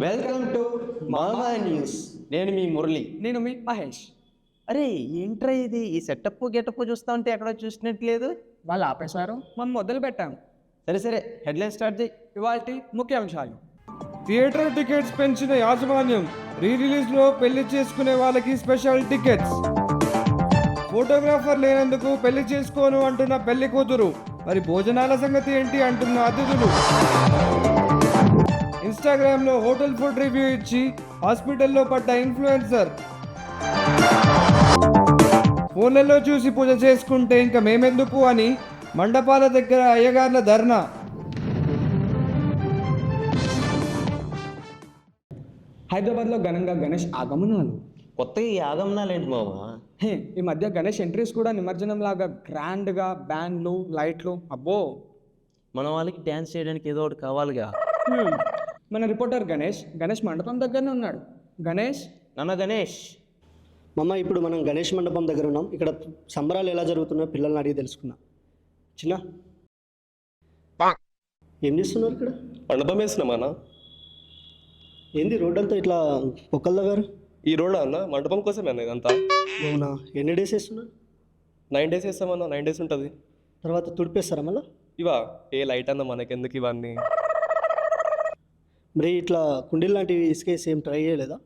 Welcome to మామా news. నేను మీ మురళి. నేను మీ మహేష్. అరే ఏంట్రా ఇది, ఈ సెటప్ గెటప్ చూస్తా ఉంటే ఎక్కడో చూసినట్లేదు. వాళ్ళు ఆపేశారు, మనం మొదలు పెట్టాం. సరే సరే, హెడ్లైన్ స్టార్ట్ చేయి. ఇవాల్టి ముఖ్యాంశాలు. థియేటర్ టికెట్స్ పెంచిన యాజమాన్యం, రీ రిలీజ్ లో పెళ్లి చేసుకునే వాళ్ళకి స్పెషల్ టికెట్స్. ఫోటోగ్రాఫర్ లేనందుకు పెళ్లి చేసుకోను అంటున్న పెళ్లి కూతురు, మరి భోజనాల సంగతి ఏంటి అంటున్న అతిథులు. ఇన్స్టాగ్రామ్ లో హోటల్ ఫుడ్ రివ్యూ ఇచ్చి హాస్పిటల్లో పడ్డ ఇన్ఫ్లుయెన్సర్. ఫోన్లలో చూసి పూజ చేసుకుంటే ఇంకా మేమెందుకు అని మండపాల దగ్గర అయ్యగార్ల ధర్నా. హైదరాబాద్లో ఘనంగా గణేష్ ఆగమనాలు. కొత్తగా ఈ ఆగమనాలు ఏంటి మామా? ఈ మధ్య గణేష్ ఎంట్రీస్ కూడా నిమజ్జనం లాగా గ్రాండ్గా, బ్యాండ్లు, లైట్లు. అబ్బో, మన వాళ్ళకి డ్యాన్స్ చేయడానికి ఏదో ఒకటి కావాలిగా. మన రిపోర్టర్ గణేష్ మండపం దగ్గరనే ఉన్నాడు. గణేష్. నాన్న గణేష్. మమ్మ, ఇప్పుడు మనం గణేష్ మండపం దగ్గర ఉన్నాం. ఇక్కడ సంబరాలు ఎలా జరుగుతున్నాయో పిల్లల్ని అడిగి తెలుసుకున్నాం. చిన్న ఏం చేస్తున్నారు ఇక్కడ? మండపం వేస్తున్నామన్నా. ఏంది రోడ్ అంతా ఇట్లా పొక్కల గారు? ఈ రోడ్ అన్న మండపం కోసమే అన్న ఇదంతా. అవునా, ఎన్ని డేస్ వేస్తున్నారు? 9 days వేస్తామన్నా. 9 days ఉంటుంది. తర్వాత తుడిపేస్తారా మళ్ళీ? ఇవా ఏ లైట్ అన్న మనకెందుకు ఇవన్నీ. మరి ఇట్లా కుండీలు లాంటివి ఇసుకేసి ఏం ట్రై చేయలేదా?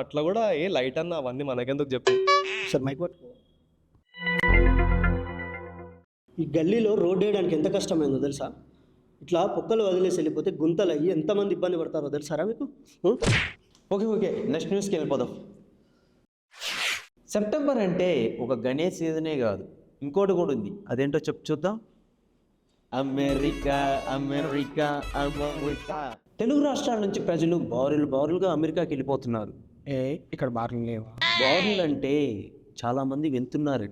అట్లా కూడా ఏ లైట్ అన్న అవన్నీ మనకెందుకు చెప్పు. సార్ మైక్ పట్టుకో. ఈ గల్లీలో రోడ్ వేయడానికి ఎంత కష్టమైందో తెలుసా? ఇట్లా పొక్కలు వదిలేసి వెళ్ళిపోతే గుంతలు అయ్యి ఎంతమంది ఇబ్బంది పడతారో తెలుసారా మీకు? ఓకే, నెక్స్ట్ న్యూస్కి వెళ్ళిపోదాం. సెప్టెంబర్ అంటే ఒక గణేష్ సీజనే కాదు, ఇంకోటి కూడా ఉంది. అదేంటో చెప్పు చూద్దాం. America America America. తెలుగు రాష్ట్రాల నుంచి ప్రజలు బారులుగా అమెరికాకి వెళ్ళిపోతున్నారు. ఇక్కడ బార్లు లేవా? బారులు అంటే చాలామంది వెళ్తున్నారు.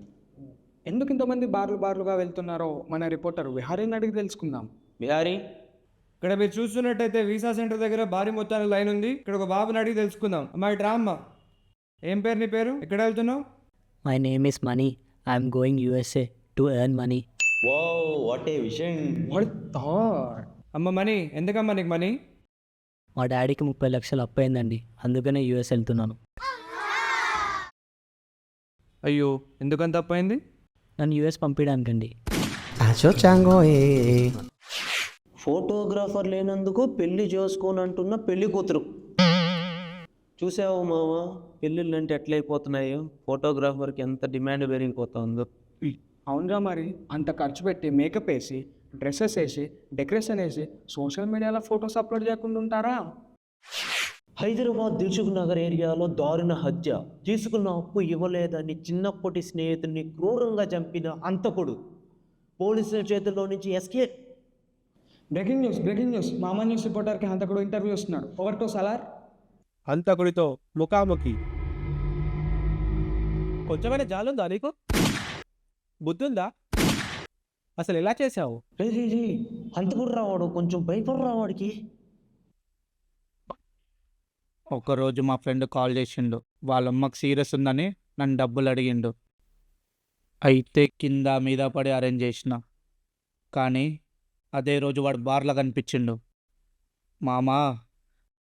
ఎందుకు ఇంతమంది బార్లుగా వెళ్తున్నారో మన రిపోర్టర్ విహారీని అడిగి తెలుసుకుందాం. బిహారీ, ఇక్కడ మీరు చూస్తున్నట్టయితే వీసా సెంటర్ దగ్గర భారీ మొత్తానికి లైన్ ఉంది. ఇక్కడ ఒక బాబుని అడిగి తెలుసుకుందాం. అమ్మాయి రామ్మ, ఏం పేరు నీ పేరు? ఎక్కడ వెళ్తున్నావు? My name is Mani. I am going USA to earn money. What a విషయం. అమ్మ మనీ, ఎందుకమ్మా నీకు మనీ? మా డాడీకి 30 లక్షలు అప్పు అయిందండి, అందుకనే యూఎస్ వెళ్తున్నాను. అయ్యో, ఎందుకంత తప్పైంది? నన్ను యూఎస్ పంపించడానికండి. ఫోటోగ్రాఫర్ లేనందుకు పెళ్లి చేసుకోనంటున్న పెళ్లి కూతురు. చూసావు మామ, పెళ్ళిళ్ళు అంటే ఎట్లయిపోతున్నాయో, ఫోటోగ్రాఫర్కి ఎంత డిమాండ్ పెరిగిపోతుందో. అవునుగా, మరి అంత ఖర్చు పెట్టి మేకప్ వేసి, డ్రెస్సెస్ వేసి, డెకరేషన్ వేసి సోషల్ మీడియాలో ఫొటోస్ అప్లోడ్ చేయకుండా ఉంటారా? హైదరాబాద్ దిల్సుఖ్ నగర్ ఏరియాలో దారుణ హత్య. తీసుకున్న అప్పు ఇవ్వలేదని చిన్నప్పటి స్నేహితుడిని క్రూరంగా చంపిన హంతకుడు పోలీసుల చేతుల్లో నుంచి ఎస్కేప్. Breaking news. మామా న్యూస్ రిపోర్టర్కి హంతకుడు ఇంటర్వ్యూ ఇస్తున్నాడు. Over to Salaar. హంతకుడితో ముఖాముఖి. కొంచెమైనా జాలుందా నీకు? బుద్ధుందా? అసలు ఎలా చేశావు? రే హంతకుడు రావాడు, కొంచెం భయపడు రావాడికి. ఒకరోజు మా ఫ్రెండ్ కాల్ చేసిండు. వాళ్ళ అమ్మకి సీరియస్ ఉందని నన్ను డబ్బులు అడిగిండు. అయితే కింద మీద పడి అరేంజ్ చేసిన. కానీ అదే రోజు వాడు బార్లో కనిపించిండు. మామా,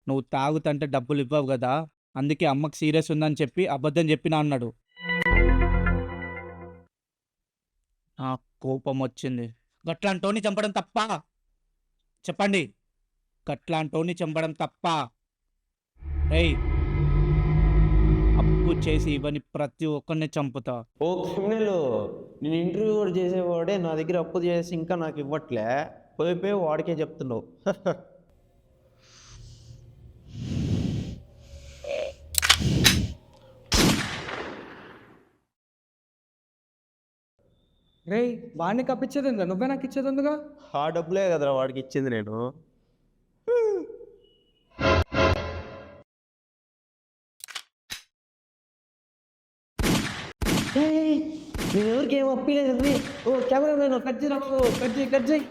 నువ్వు తాగుతంటే డబ్బులు ఇవ్వవు కదా, అందుకే అమ్మకి సీరియస్ ఉందని చెప్పి అబద్ధం చెప్పినా అన్నాడు. నాకు కోపం వచ్చింది. గట్లాంటోని చంపడం తప్ప? చెప్పండి, గట్లాంటోని చంపడం తప్ప? రేయ్, అప్పు చేసి ఇవన్నీ ప్రతి ఒక్కరిని చంపుతా. ఓ క్రిమినల్, నేను ఇంటర్వ్యూ కూడా చేసేవాడే నా దగ్గర అప్పు చేసి ఇంకా నాకు ఇవ్వట్లే, పోయి వాడికే చెప్తున్నావు. రే, వాడిని కప్పించేది ఉందా? నువ్వే నాకు ఇచ్చేది ఉందిగా. ఆ డబ్బులే కదరా వాడికి ఇచ్చింది నేను. నేను ఎవరికి ఏం అప్పలేదు. ఓ కెమెరా కట్ చేయి.